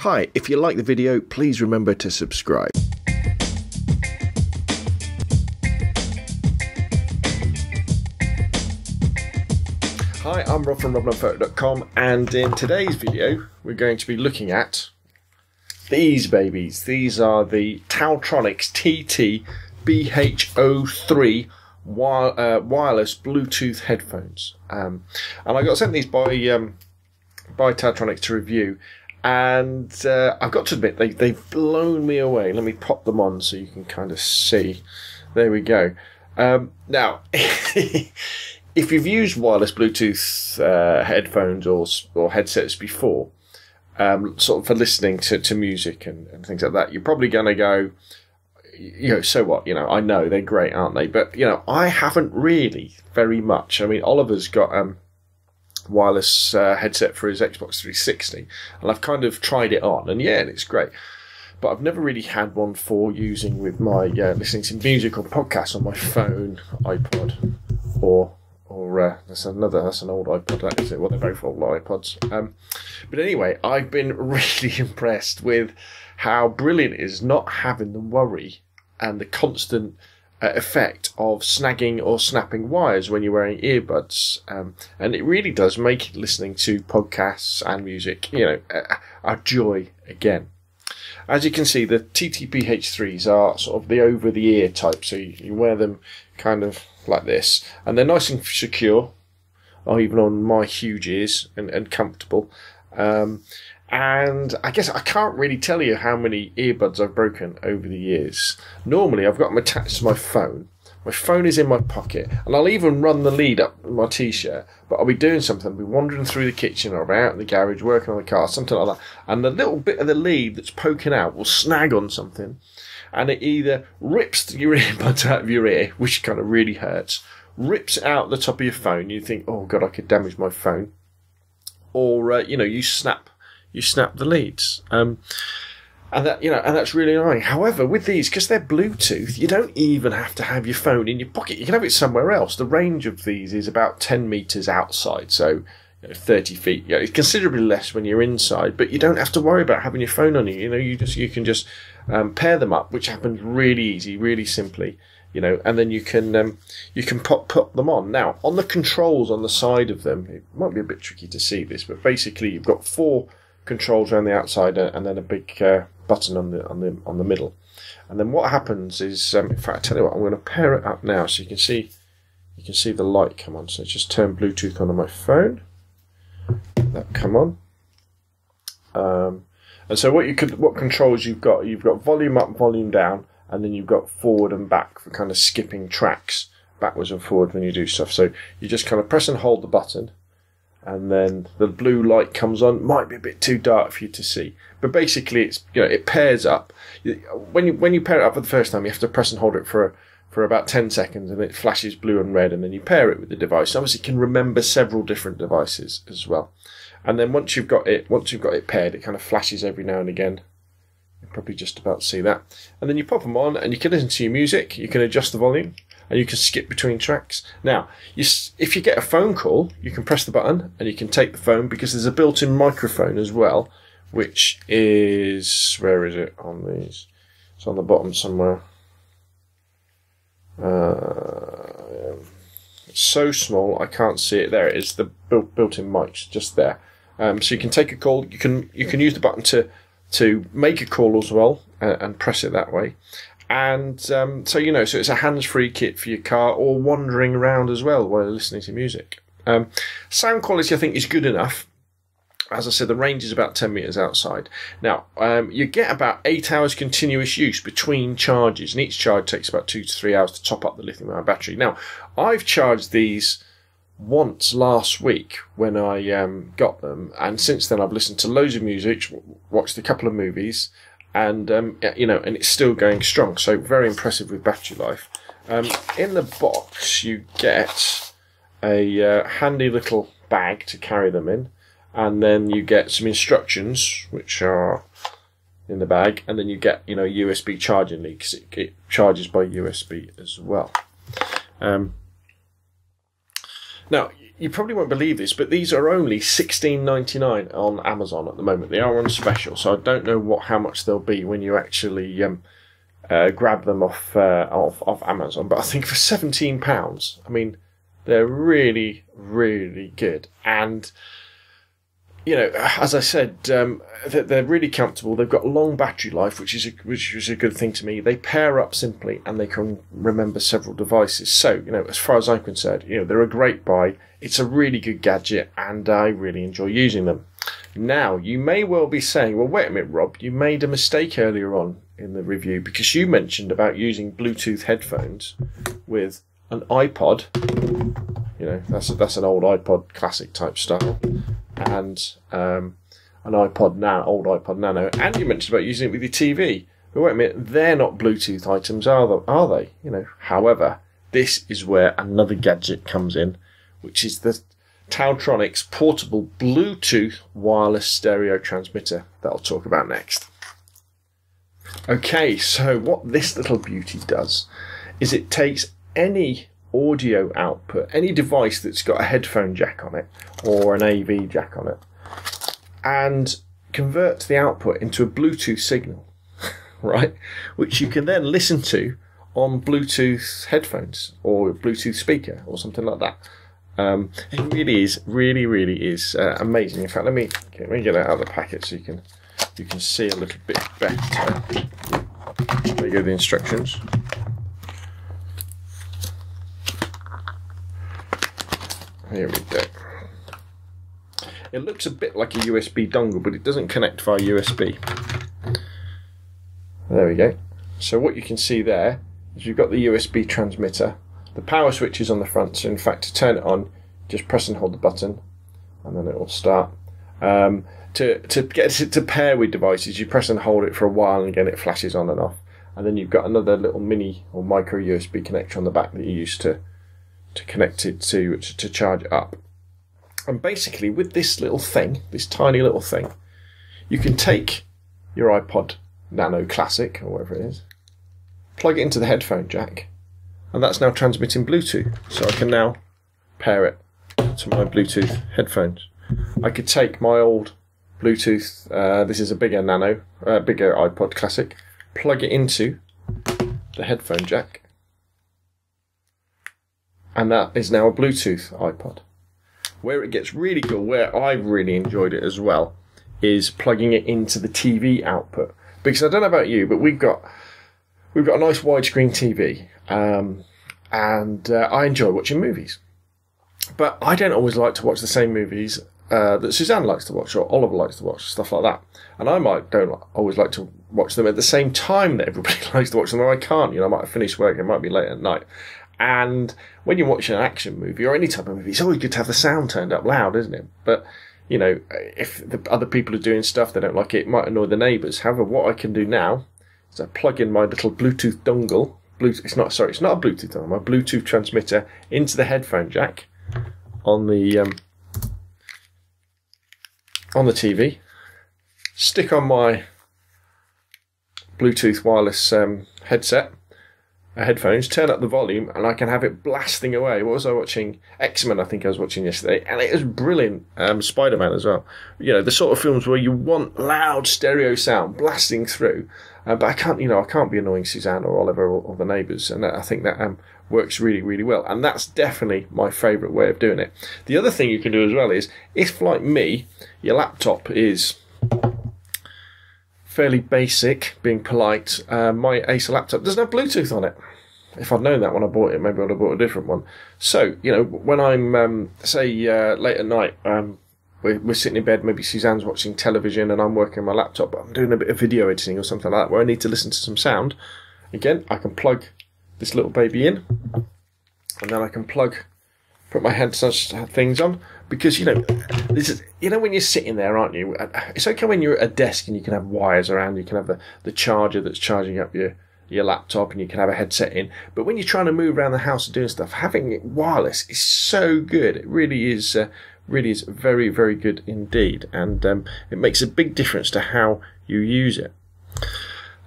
Hi, if you like the video, please remember to subscribe. Hi, I'm Rob from robnotphoto.com, and in today's video we're going to be looking at these babies. These are the TaoTronics TT-BH03 wireless Bluetooth headphones. And I got sent these by TaoTronics to review, and I've got to admit they've blown me away. Let me pop them on so you can kind of see. There we go. Now, if you've used wireless Bluetooth headphones or headsets before, sort of for listening to music and things like that, you're probably going to go, so what? I know they're great, aren't they? But, I haven't really very much. I mean, Oliver's got wireless headset for his Xbox 360, and I've kind of tried it on, and it's great. But I've never really had one for using with my listening to music or podcasts on my phone, iPod, or that's an old iPod, that is it. Well, they're both old iPods. But anyway, I've been really impressed with how brilliant it is not having the worry and the constant effect of snagging or snapping wires when you're wearing earbuds. And it really does make listening to podcasts and music, a joy again. As you can see, the TT-BH03s are sort of the over-the-ear type, so you wear them kind of like this, and they're nice and secure, or even on my huge ears, and comfortable. And I guess I can't really tell you how many earbuds I've broken over the years. Normally, I've got them attached to my phone. My phone is in my pocket, and I'll even run the lead up my t-shirt, but I'll be doing something, I'll be wandering through the kitchen, or out in the garage, working on the car, something like that, and the little bit of the lead that's poking out will snag on something, and it either rips your earbuds out of your ear, which kind of really hurts, rips it out the top of your phone, you think, oh God, I could damage my phone, or, you snap the leads. And that's really annoying. However, with these, because they're Bluetooth, you don't even have to have your phone in your pocket. You can have it somewhere else. The range of these is about 10 meters outside, so 30 feet. It's considerably less when you're inside, but you don't have to worry about having your phone on you. You can just pair them up, which happens really easy, really simply. And then you can pop them on. Now, on the controls on the side of them, it might be a bit tricky to see this, but basically you've got 4 controls around the outside and then a big button on the middle. And then what happens is, in fact, I tell you what, I'm going to pair it up now so you can see the light come on. So just turn Bluetooth on my phone. That come on. And so what controls you've got volume up, volume down, and then you've got forward and back for kind of skipping tracks backwards and forward when you do stuff. So you just kind of press and hold the button, and then the blue light comes on. Might be a bit too dark for you to see, but basically it's it pairs up. When you pair it up for the first time, you have to press and hold it for about 10 seconds, and it flashes blue and red, and then you pair it with the device. Obviously, it can remember several different devices as well. And then once you've got it paired, it kind of flashes every now and again. You can probably just about see that. And then you pop them on, and you can listen to your music. You can adjust the volume, and you can skip between tracks. Now, if you get a phone call, you can press the button, and you can take the phone, because there's a built-in microphone as well, which is, where is it on these? It's on the bottom somewhere. It's so small I can't see it. There it is. The built-in mic's just there. So you can take a call. You can use the button to make a call as well, and press it that way. And so it's a hands-free kit for your car or wandering around as well while you're listening to music. Sound quality, I think, is good enough. As I said, the range is about 10 meters outside. Now, you get about 8 hours continuous use between charges, and each charge takes about 2 to 3 hours to top up the lithium-ion battery. Now, I've charged these once last week when I got them, and since then I've listened to loads of music, watched a couple of movies, and and it's still going strong. So very impressive with battery life. In the box, you get a handy little bag to carry them in. And then you get some instructions, which are in the bag, and then you get, a USB charging lead, because it charges by USB as well. Now, you probably won't believe this, but these are only $16.99 on Amazon at the moment. They are on special, so I don't know how much they'll be when you actually grab them off Amazon. But I think for £17, I mean, they're really, really good. And you know, as I said, they're really comfortable. They've got long battery life, which is a good thing to me. They pair up simply, and they can remember several devices. So, you know, as far as I'm concerned, you know, they're a great buy. It's a really good gadget, and I really enjoy using them. Now, you may well be saying, well, wait a minute, Rob, you made a mistake earlier on in the review because you mentioned about using Bluetooth headphones with an iPod. You know, that's an old iPod Classic type style. And an old iPod Nano, and you mentioned about using it with your TV. But wait a minute, they're not Bluetooth items, are they? You know, however, this is where another gadget comes in, which is the TaoTronics portable Bluetooth wireless stereo transmitter that I'll talk about next. Okay, so what this little beauty does is it takes any audio output, any device that's got a headphone jack on it or an AV jack on it, and converts the output into a Bluetooth signal, right? Which you can then listen to on Bluetooth headphones or Bluetooth speaker or something like that. It really is amazing. In fact, let me get it out of the packet so you can see a little bit better. There you go, the instructions. Here we go. It looks a bit like a USB dongle, but it doesn't connect via USB. There we go. So what you can see there is you've got the USB transmitter. The power switch is on the front, so in fact to turn it on, just press and hold the button, and then it will start. To get it to pair with devices, you press and hold it for a while, and again it flashes on and off. And then you've got another little mini or micro USB connector on the back that you use to connect it to charge it up. And basically with this little thing, this tiny little thing, you can take your iPod Nano Classic or whatever it is, plug it into the headphone jack, and that's now transmitting Bluetooth. So I can now pair it to my Bluetooth headphones. I could take my old Bluetooth, this is a bigger bigger iPod Classic, plug it into the headphone jack, and that is now a Bluetooth iPod. Where it gets really cool, where I've really enjoyed it as well, is plugging it into the TV output. Because I don't know about you, but we've got a nice widescreen TV, and I enjoy watching movies. But I don't always like to watch the same movies that Suzanne likes to watch, or Oliver likes to watch, stuff like that. And I don't always like to watch them at the same time that everybody likes to watch them, or I can't. You know, I might have finished work, it might be late at night. And when you watch an action movie or any type of movie, it's always good to have the sound turned up loud, isn't it? But, you know, if the other people are doing stuff, they don't like it, it might annoy the neighbours. However, what I can do now is I plug in my little Bluetooth dongle. It's not a Bluetooth dongle, my Bluetooth transmitter into the headphone jack on the TV. Stick on my Bluetooth wireless headphones, turn up the volume, and I can have it blasting away. What was I watching? X-Men, I think I was watching yesterday, and it was brilliant. Spider-Man as well. You know, the sort of films where you want loud stereo sound blasting through, but I can't be annoying Suzanne or Oliver or the neighbours, and I think that works really, really well. And that's definitely my favourite way of doing it. The other thing you can do as well is, if like me, your laptop is fairly basic, being polite, my Acer laptop doesn't have Bluetooth on it. If I'd known that when I bought it, maybe I'd have bought a different one. So, you know, when I'm, late at night, we're sitting in bed, maybe Suzanne's watching television and I'm working on my laptop, but I'm doing a bit of video editing or something like that where I need to listen to some sound. Again, I can plug this little baby in, and then I can put my headset things on, because, you know, this is, you know, when you're sitting there, aren't you? It's okay when you're at a desk and you can have wires around, you can have the charger that's charging up your laptop, and you can have a headset in. But when you're trying to move around the house and doing stuff, having it wireless is so good. It really is very, very good indeed, and it makes a big difference to how you use it.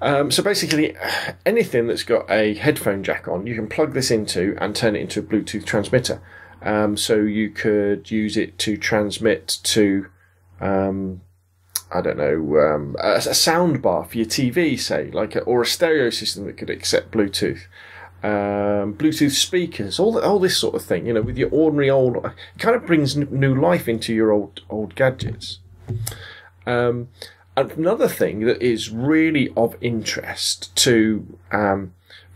So basically, anything that's got a headphone jack on, you can plug this into and turn it into a Bluetooth transmitter. So you could use it to transmit to, I don't know, a sound bar for your TV, say, or a stereo system that could accept Bluetooth. Bluetooth speakers, all this sort of thing, with your ordinary old, it kind of brings new life into your old gadgets. Another thing that is really of interest to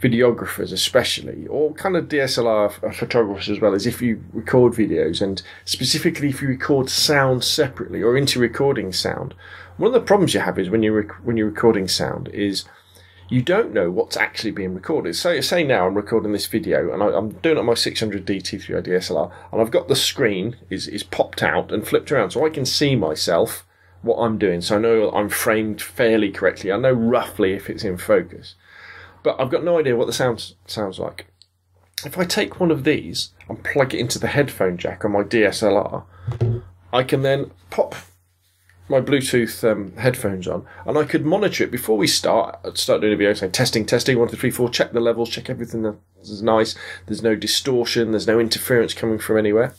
videographers especially, or kind of DSLR photographers as well, is if you record videos, and specifically if you record sound separately or into recording sound. One of the problems you have is when you're recording sound is you don't know what's actually being recorded. So say now I'm recording this video and I'm doing it on my 600D T3i DSLR, and I've got the screen is popped out and flipped around so I can see myself, what I'm doing, so I know I'm framed fairly correctly. I know roughly if it's in focus, but I've got no idea what the sound sounds like. If I take one of these and plug it into the headphone jack on my DSLR, I can then pop my Bluetooth headphones on, and I could monitor it before we start doing a video, say testing, 1, 2, 3, 4, check the levels, check everything that is nice, there's no distortion, there's no interference coming from anywhere,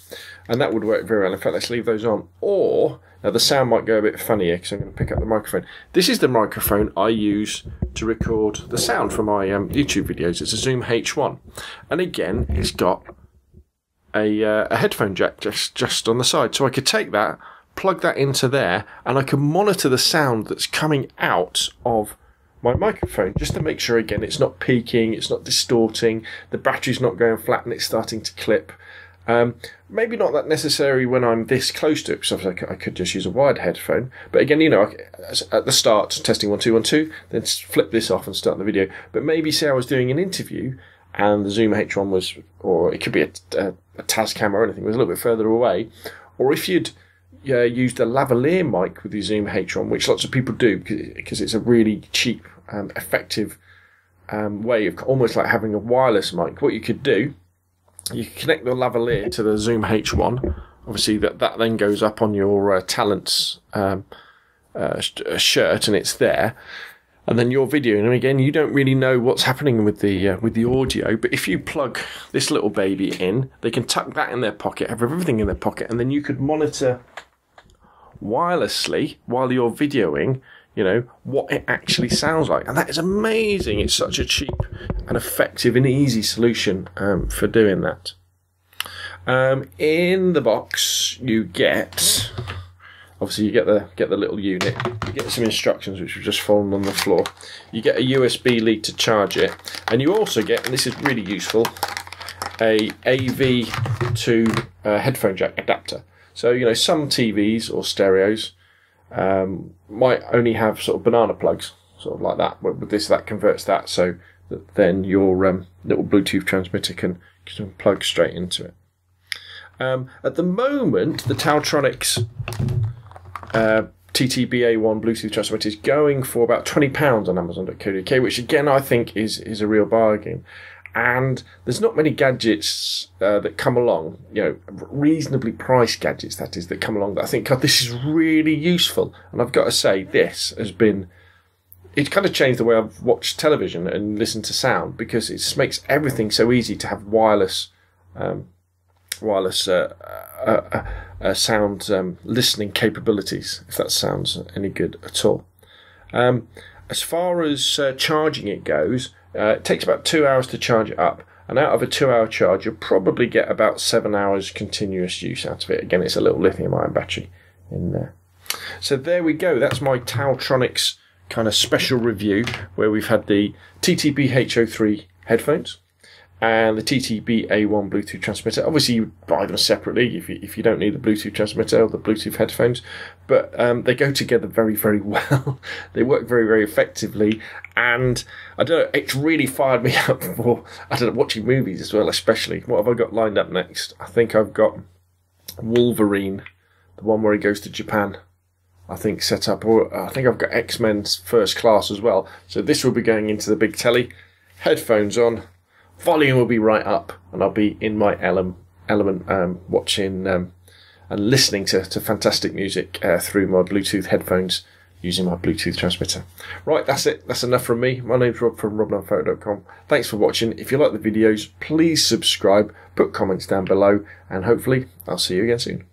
and that would work very well. In fact, let's leave those on. Or, now the sound might go a bit funny here because I'm going to pick up the microphone. This is the microphone I use to record the sound for my YouTube videos. It's a Zoom H1, and again, it's got a headphone jack just on the side, so I could take that, plug that into there, and I can monitor the sound that's coming out of my microphone just to make sure, again, it's not peaking, it's not distorting, the battery's not going flat and it's starting to clip. Maybe not that necessary when I'm this close to it, because I could just use a wired headphone. But again, at the start, testing 1, 2, 1, 2, then flip this off and start the video. But maybe say I was doing an interview and the Zoom H1 was, or it could be a Tascam or anything, was a little bit further away. Or if you'd used a lavalier mic with the Zoom H1, which lots of people do because it's a really cheap, effective way of almost like having a wireless mic. What you could do, you connect the lavalier to the Zoom H1. Obviously, that then goes up on your Talents shirt, and it's there. And then you're videoing, and again, you don't really know what's happening with the audio. But if you plug this little baby in, they can tuck that in their pocket, have everything in their pocket, and then you could monitor wirelessly while you're videoing, what it actually sounds like. And that is amazing. It's such a cheap and effective and easy solution for doing that. In the box, you get, obviously you get the little unit, you get some instructions which have just fallen on the floor, you get a USB lead to charge it, and you also get, and this is really useful, a AV to headphone jack adapter. So, some TVs or stereos might only have sort of banana plugs, sort of like that. But with this, that converts that so that then your little Bluetooth transmitter can plug straight into it. At the moment, the TaoTronics TT-BA01 Bluetooth transmitter is going for about £20 on Amazon.co.uk, which again I think is a real bargain. And there's not many gadgets that come along, reasonably priced gadgets, that is, that come along that I think, God, this is really useful. And I've got to say, this has been, it's kind of changed the way I've watched television and listened to sound, because it just makes everything so easy to have wireless sound listening capabilities, if that sounds any good at all. As far as charging it goes, it takes about 2 hours to charge it up, and out of a 2-hour charge you'll probably get about 7 hours continuous use out of it. Again, it's a little lithium-ion battery in there. So there we go, that's my TaoTronics kind of special review, where we've had the TT-BH03 headphones and the TT-BA01 Bluetooth transmitter. Obviously, you buy them separately if you don't need the Bluetooth transmitter or the Bluetooth headphones, but they go together very, very well. They work very, very effectively, and I don't know, it's really fired me up for, watching movies as well, especially. What have I got lined up next? I think I've got Wolverine, the one where he goes to Japan, I think, set up, or I think I've got X-Men First Class as well. So this will be going into the big telly, headphones on, volume will be right up, and I'll be in my element watching and listening to fantastic music through my Bluetooth headphones using my Bluetooth transmitter. Right, that's it. That's enough from me. My name's Rob from robnunphoto.com. Thanks for watching. If you like the videos, please subscribe, put comments down below, and hopefully I'll see you again soon.